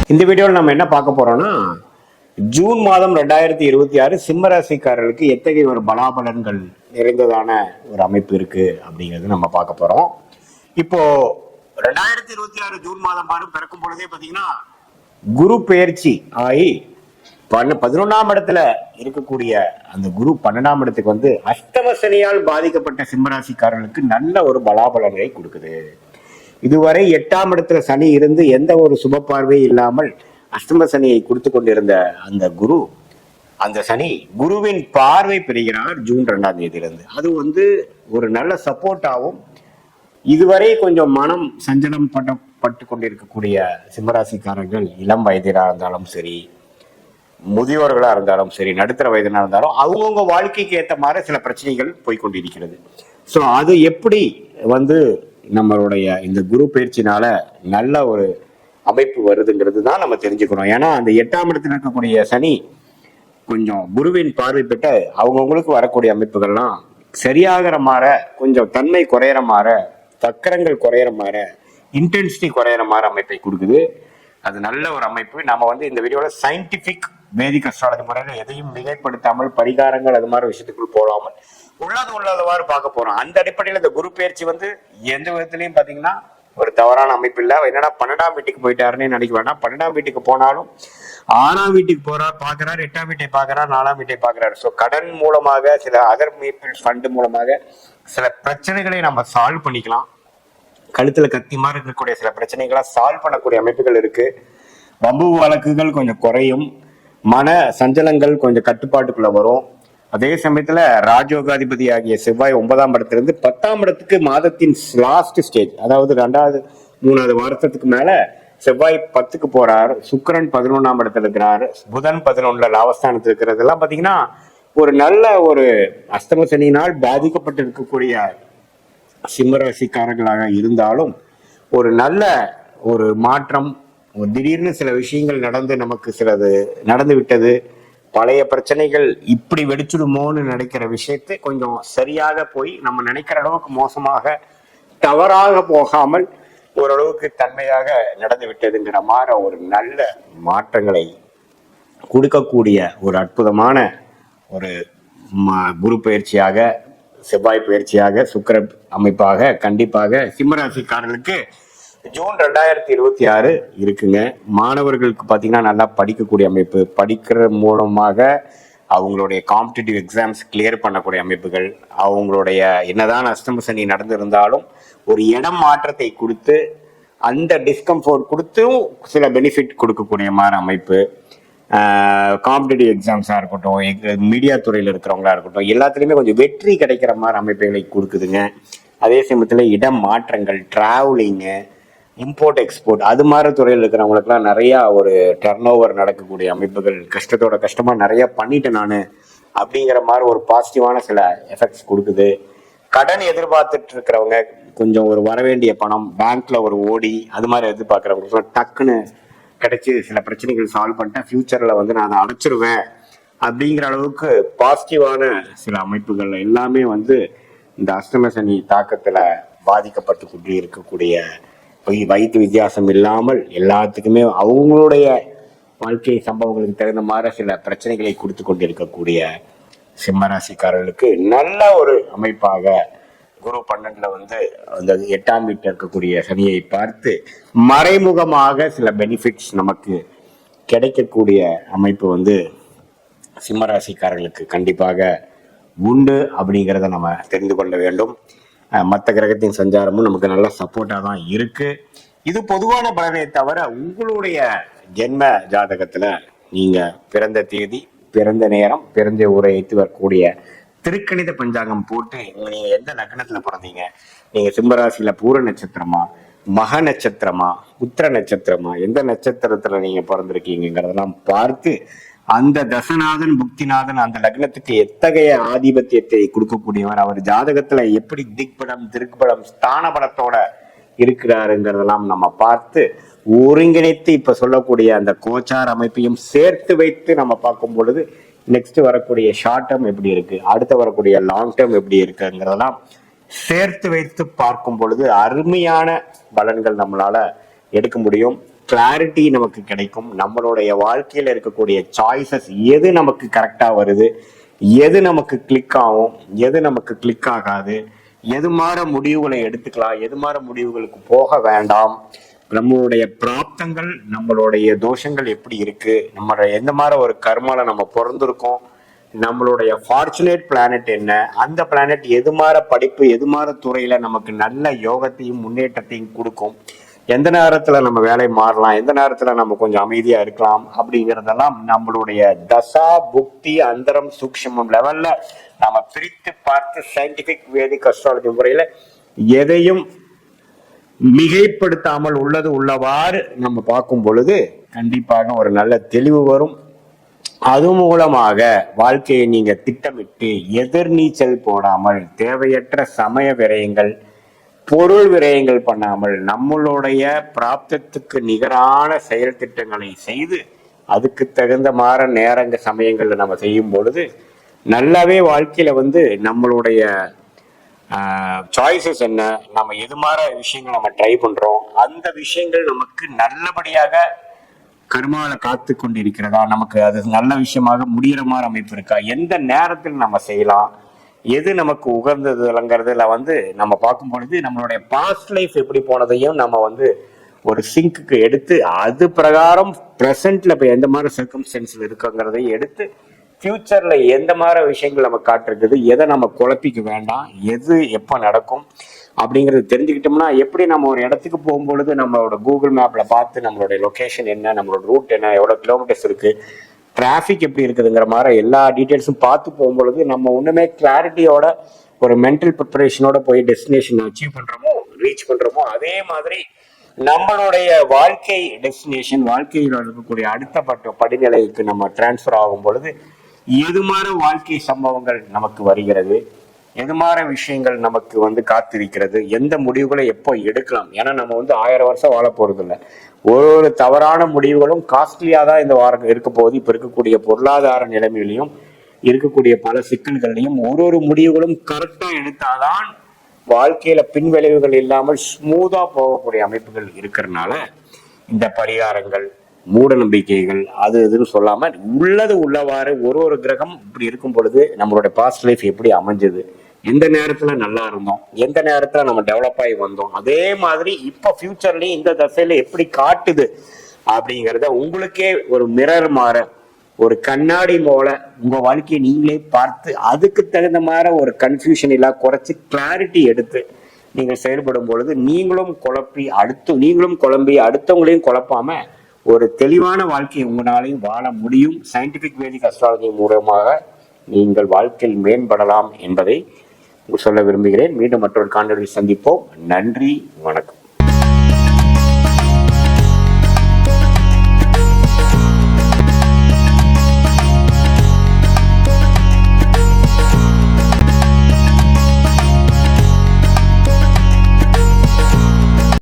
இந்த வீடியோவில் நம்ம என்ன பார்க்க போறோம்னா, ஜூன் மாதம் 2026 சிம்ம ராசிக்காரர்களுக்கு எத்தகைய ஒரு பலாபலன்கள் நிறைந்ததான ஒரு அமைப்பு இருக்கு அப்படிங்கிறது நம்ம பார்க்க போறோம். இப்போ 2026 ஜூன் மாதம் பிறக்கும் பொழுதே பாத்தீங்கன்னா குரு பெயர்ச்சி ஆகி 11ஆம் இடத்துல இருக்கக்கூடிய அந்த குரு 12ஆம் இடத்துக்கு வந்து அஷ்டம சனியால் பாதிக்கப்பட்ட சிம்மராசிக்காரர்களுக்கு நல்ல ஒரு பலாபலன்களை கொடுக்குது. இதுவரை 8ஆம் இடத்துல சனி இருந்து எந்த ஒரு சுப பார்வை இல்லாமல் அஷ்டம சனியை கொடுத்து கொண்டிருந்த அந்த குரு, அந்த சனி குருவின் பார்வை பெறுகிறார் ஜூன் 2ஆம் தேதியிலிருந்து. அது வந்து ஒரு நல்ல சப்போர்ட்டாகவும், இதுவரை கொஞ்சம் மனம் சஞ்சலம் பட்டு கொண்டிருக்கக்கூடிய சிம்மராசிக்காரர்கள் இளம் வயதிலாக இருந்தாலும் சரி, முதியோர்களா இருந்தாலும் சரி, நடுத்தர வயதினா இருந்தாலும் அவங்கவுங்க வாழ்க்கைக்கு ஏற்ற மாதிரி சில பிரச்சனைகள் போய்கொண்டிருக்கிறது. ஸோ அது எப்படி வந்து நம்மளுடைய இந்த குரு பயிற்சினால நல்ல ஒரு அமைப்பு வருதுங்கிறது தான் நம்ம தெரிஞ்சுக்கணும். ஏன்னா அந்த 8ஆம் இடத்துல இருக்கக்கூடிய சனி கொஞ்சம் குருவின் பார்வை பெற்று அவங்கவுங்களுக்கு வரக்கூடிய அமைப்புகள்லாம் சரியாகிற மாற, கொஞ்சம் தன்மை குறையிற மாற, சக்கரங்கள் குறையிற மாற, இன்டென்சிட்டி குறையிற மாதிரி அமைப்பை கொடுக்குது. அது நல்ல ஒரு அமைப்பு. நம்ம வந்து இந்த வீடியோல சயின்டிபிக் வேதிக் அஸ்ட்ராலஜி முறையில் எதையும் மிகைப்படுத்தாமல், பரிகாரங்கள் அது மாதிரி விஷயத்துக்குள் போடாமல் உள்ளவாறு பார்க்க போறோம். அந்த அடிப்படையில் இந்த குரு பயிற்சி வந்து எந்த விதத்திலையும் பாத்தீங்கன்னா ஒரு தவறான அமைப்பு இல்லை. என்னடா 12ஆம் வீட்டுக்கு போயிட்டாருன்னு நினைக்க வேண்டாம். 12ஆம் வீட்டுக்கு போனாலும் 6ஆம் வீட்டுக்கு பாக்குறாரு, 8ஆம் வீட்டை பாக்குறாரு, 4ஆம் வீட்டை பாக்குறாரு. ஸோ கடன் மூலமாக, சில அதர் மீட்பிள் ஃபண்ட் மூலமாக சில பிரச்சனைகளை நம்ம சால்வ் பண்ணிக்கலாம். கழுத்துல கத்தி மாதிரி இருக்கக்கூடிய சில பிரச்சனைகளை சால்வ் பண்ணக்கூடிய அமைப்புகள் இருக்கு. வம்பு வழக்குகள் கொஞ்சம் குறையும், மன சஞ்சலங்கள் கொஞ்சம் கட்டுப்பாட்டுக்குள்ள வரும். அதே சமயத்துல ராஜயோகாதிபதி ஆகிய செவ்வாய் 9ஆம் இடத்திலிருந்து 10ஆம் இடத்துக்கு மாதத்தின் லாஸ்ட் ஸ்டேஜ், அதாவது 2வது 3வது வருஷத்துக்கு மேல செவ்வாய் 10க்கு போறார், சுக்கிரன் 11ஆம் இடத்துல இருக்கிறார், புதன் 11ல லாபஸ்தானத்தில் இருக்கிறதெல்லாம் பாத்தீங்கன்னா ஒரு நல்ல ஒரு அஷ்டம சனியினால் பாதிக்கப்பட்டு இருக்கக்கூடிய சிம்மராசிக்காரர்களாக இருந்தாலும் ஒரு நல்ல ஒரு மாற்றம், திடீர்னு சில விஷயங்கள் நமக்கு சிலது நடந்து விட்டது, பழைய பிரச்சனைகள் இப்படி வெடிச்சுடுமோன்னு நினைக்கிற விஷயத்தை கொஞ்சம் சரியாக போய் நம்ம நினைக்கிற அளவுக்கு மோசமாக தவறாக போகாமல் ஓரளவுக்கு தன்மையாக நடந்து விட்டதுங்கிற மாதிரி ஒரு நல்ல மாற்றங்களை கொடுக்கக்கூடிய ஒரு அற்புதமான ஒரு குரு பயிற்சியாக, செவ்வாய் பயிற்சியாக, சுக்கிர அமைப்பாக கண்டிப்பாக சிம்மராசிக்காரர்களுக்கு ஜூன் 2026 இருக்குங்க. மாணவர்களுக்கு பார்த்தீங்கன்னா நல்லா படிக்கக்கூடிய அமைப்பு, படிக்கிற மூலமாக அவங்களுடைய காம்படிட்டிவ் எக்ஸாம்ஸ் கிளியர் பண்ணக்கூடிய அமைப்புகள், அவங்களுடைய என்னதான் அஷ்டம சனி நடந்திருந்தாலும் ஒரு இடம் மாற்றத்தை கொடுத்து அந்த டிஸ்கம்ஃபோர்ட் கொடுத்தும் சில பெனிஃபிட் கொடுக்கக்கூடிய மாதிரி அமைப்பு, காம்படிட்டிவ் எக்ஸாம்ஸாக இருக்கட்டும், மீடியா துறையில் இருக்கிறவங்களா இருக்கட்டும், எல்லாத்துலேயுமே கொஞ்சம் வெற்றி கிடைக்கிற மாதிரி அமைப்புகளை கொடுக்குதுங்க. அதே சமயத்தில் இடம் மாற்றங்கள், டிராவலிங்கு, இம்போர்ட் எக்ஸ்போர்ட் அது மாதிரி துறையில் இருக்கிறவங்களுக்குலாம் நிறையா ஒரு டர்ன் ஓவர் நடக்கக்கூடிய அமைப்புகள், கஷ்டத்தோட கஷ்டமாக நிறையா பண்ணிட்டேன் நான் அப்படிங்கிற மாதிரி ஒரு பாசிட்டிவான சில எஃபெக்ட்ஸ் கொடுக்குது. கடன் எதிர்பார்த்துட்டு இருக்கிறவங்க கொஞ்சம் ஒரு வரவேண்டிய பணம் பேங்க்ல ஒரு ஓடி அது மாதிரி எதிர்பார்க்குறவங்க டக்குன்னு கிடைச்சி சில பிரச்சனைகள் சால்வ் பண்ணிட்டேன், ஃபியூச்சரில் வந்து நான் அதை அடைச்சிருவேன் அப்படிங்கிற அளவுக்கு பாசிட்டிவான சில அமைப்புகள் எல்லாமே வந்து இந்த அஷ்டம சனி தாக்கத்தில் பாதிக்கப்பட்டு கொண்டு இருக்கக்கூடிய வயது வித்தியாசம் இல்லாமல் எல்லாத்துக்குமே அவங்களுடைய வாழ்க்கை சம்பவங்களுக்கு தகுந்த மாதிரி சில பிரச்சனைகளை கொடுத்து கொண்டிருக்கக்கூடிய சிம்மராசிக்காரர்களுக்கு நல்ல ஒரு அமைப்பாக குரு 12ல வந்து அந்த 8ஆம் வீட்டில் இருக்கக்கூடிய சனியை பார்த்து மறைமுகமாக சில பெனிஃபிட்ஸ் நமக்கு கிடைக்கக்கூடிய அமைப்பு வந்து சிம்மராசிக்காரர்களுக்கு கண்டிப்பாக உண்டு அப்படிங்கிறத நம்ம தெரிந்து கொள்ள வேண்டும். மற்ற கிரகத்தின் சஞ்சாரமும் நமக்கு நல்ல சப்போர்ட்டாக தான் இருக்கு. இது பொதுவான பலனை தவிர உங்களுடைய ஜென்ம ஜாதகத்துல நீங்க பிறந்த தேதி, பிறந்த நேரம், பிறந்த ஊரை வைத்து வரக்கூடிய திருக்கணித பஞ்சாங்கம் போட்டு நீங்க எந்த லக்னத்துல பிறந்தீங்க, நீங்க சிம்மராசியில பூர நட்சத்திரமா, மக நட்சத்திரமா, உத்திர நட்சத்திரமா, எந்த நட்சத்திரத்துல நீங்க பிறந்திருக்கீங்கிறதெல்லாம் பார்த்து அந்த தசநாதன் புக்திநாதன் அந்த லக்னத்துக்கு எத்தகைய ஆதிபத்தியத்தை கொடுக்கக்கூடியவர், அவர் ஜாதகத்துல எப்படி திக்பலம், திருக்குபலம், ஸ்தான பலத்தோட இருக்கிறாருங்கிறதெல்லாம் நம்ம பார்த்து ஒருங்கிணைத்து இப்ப சொல்லக்கூடிய அந்த கோச்சார் அமைப்பையும் சேர்த்து வைத்து நம்ம பார்க்கும் பொழுது நெக்ஸ்ட் வரக்கூடிய ஷார்ட் டேர்ம் எப்படி இருக்கு, அடுத்து வரக்கூடிய லாங் டேர்ம் எப்படி இருக்குங்கிறதெல்லாம் சேர்த்து வைத்து பார்க்கும் பொழுது அருமையான பலன்கள் நம்மளால எடுக்க முடியும். கிளாரிட்டி நமக்கு கிடைக்கும். நம்மளுடைய வாழ்க்கையில இருக்கக்கூடிய சாய்ஸஸ் எது நமக்கு கரெக்டா வருது, எது நமக்கு கிளிக் ஆகும், எது நமக்கு கிளிக் ஆகாது, எது மாற முடிவுகளை எடுத்துக்கலாம், எது மாற முடிவுகளுக்கு போக வேண்டாம், நம்மளுடைய பிராப்தங்கள் நம்மளுடைய தோஷங்கள் எப்படி இருக்கு, நம்ம எந்த மாதிரி ஒரு கர்மால நம்ம பிறந்திருக்கோம், நம்மளுடைய ஃபார்ச்சுனேட் பிளானட் என்ன, அந்த பிளானட் எது மாற படிப்பு எது மாற துறையில நமக்கு நல்ல யோகத்தையும் முன்னேற்றத்தையும் கொடுக்கும், எந்த நேரத்துல நம்ம வேலை மாறலாம், எந்த நேரத்துல நம்ம கொஞ்சம் அமைதியா இருக்கலாம் அப்படிங்கறதெல்லாம் நம்மளுடைய தசா புக்தி அந்தரம் சூக்ஷ்மம் லெவல்ல நம்ம பிரித்து பார்த்து சயின்டிபிக் வேதிக் அஸ்ட்ராலஜி முறையில எதையும் மிகைப்படுத்தாமல் உள்ளது உள்ளவாறு நம்ம பார்க்கும் பொழுது கண்டிப்பாக ஒரு நல்ல தெளிவு வரும். அது மூலமாக வாழ்க்கையை நீங்க திட்டமிட்டு எதிர்நீச்சல் போடாமல் தேவையற்ற சமய விரயங்கள் பொருள் விரயங்கள் பண்ணாமல் நம்மளுடைய பிராப்தத்துக்கு நிகரான செயல் திட்டங்களை செய்து அதுக்கு தகுந்த மாற நேரங்க சமயங்கள்ல நம்ம செய்யும் பொழுது நல்லாவே வாழ்க்கையில நம்மளுடைய சாய்ஸஸ் என்ன, நம்ம எது மாற விஷயங்கள் நம்ம ட்ரை பண்றோம், அந்த விஷயங்கள் நமக்கு நல்லபடியாக கர்மால காத்து கொண்டு இருக்கிறதா, நமக்கு அது நல்ல விஷயமாக முடிகிற மாதிரி அமைப்பு இருக்கா, எந்த நேரத்தில் நம்ம செய்யலாம், எது நமக்கு உகந்ததுங்கிறதுல நம்ம பார்க்கும் பொழுது நம்மளுடைய பாஸ்ட் லைஃப் எப்படி போனதையும் நம்ம ஒரு சிங்க்கு எடுத்து அது பிரகாரம் ப்ரெசென்ட்ல இப்போ எந்த மாதிரி சர்க்கம்ஸ்டன்ஸ்ல இருக்குங்கிறதையும் எடுத்து ஃபியூச்சர்ல எந்த மாதிரி விஷயங்கள் நம்ம காட்டிருக்குது, எதை நம்ம குழப்பிக்க வேண்டாம், எது எப்போ நடக்கும் அப்படிங்கிறது தெரிஞ்சுக்கிட்டோம்னா எப்படி நம்ம ஒரு இடத்துக்கு போகும்பொழுது நம்மளோட கூகுள் மேப்ல பார்த்து நம்மளுடைய லொகேஷன் என்ன, நம்மளோட ரூட் என்ன, எவ்வளோ கிலோமீட்டர்ஸ் இருக்கு, டிராஃபிக் எப்படி இருக்குதுங்கிற மாதிரி எல்லா டீட்டெயில்ஸும் பார்த்து போகும்பொழுது நம்ம ஒண்ணுமே கிளாரிட்டியோட ஒரு மென்டல் ப்ரிப்பரேஷனோட போய் டெஸ்டினேஷன் அச்சீவ் பண்றோமோ ரீச் பண்றோமோ அதே மாதிரி நம்மளுடைய வாழ்க்கை டெஸ்டினேஷன் வாழ்க்கையில் இருக்கக்கூடிய அடுத்த படிநிலைக்கு நம்ம டிரான்ஸ்ஃபர் ஆகும் பொழுது எது மாதிரி வாழ்க்கை சம்பவங்கள் நமக்கு வருகிறது, எது மாதிரி விஷயங்கள் நமக்கு காத்திருக்கிறது, எந்த முடிவுகளை எப்போ எடுக்கலாம். ஏன்னா நம்ம 1000 வருஷம் வாழ போறது இல்லை. ஒரு தவறான முடிவுகளும் காஸ்ட்லியா தான் இந்த வாரம் இருக்க போகுது. இப்ப இருக்கக்கூடிய பொருளாதார நிலைமையிலையும் இருக்கக்கூடிய பல சிக்கல்களையும் ஒரு முடிவுகளும் கரெக்டா எடுத்தாதான் வாழ்க்கையில பின்விளைவுகள் இல்லாமல் ஸ்மூதா போகக்கூடிய அமைப்புகள் இருக்கிறதுனால இந்த பரிகாரங்கள் மூட நம்பிக்கைகள் அது இதுன்னு சொல்லாம உள்ளது உள்ளவாறு ஒரு கிரகம் இப்படி இருக்கும் பொழுது நம்மளோட பாஸ்ட் லைஃப் எப்படி அமைஞ்சது, எந்த நேரத்துல நல்லா இருந்தோம், எந்த நேரத்துல நம்ம டெவலப் ஆகி வந்தோம், அதே மாதிரி இப்ப ஃபியூச்சர்லயும் இந்த தசையில எப்படி காட்டுது அப்படிங்கிறத உங்களுக்கே ஒரு மிரர் மாற ஒரு கண்ணாடி போல உங்க வாழ்க்கையை நீங்களே பார்த்து அதுக்கு தகுந்த மாதிரி ஒரு கன்ஃபியூஷன் இல்ல குறைச்சி கிளாரிட்டி எடுத்து நீங்கள் செயல்படும் பொழுது நீங்களும் குழம்பி அடுத்தவங்களையும் குழப்பாம ஒரு தெளிவான வாழ்க்கையை உங்களாலையும் வாழ முடியும். சயின்டிபிக் வேதிக் அஸ்ட்ராலஜி மூலமாக நீங்கள் வாழ்க்கையில் மேம்படலாம் என்பதை சொல்ல விரும்புகிறேன். மீண்டும் மற்றொரு காணொலியில் சந்திப்போம். நன்றி, வணக்கம்.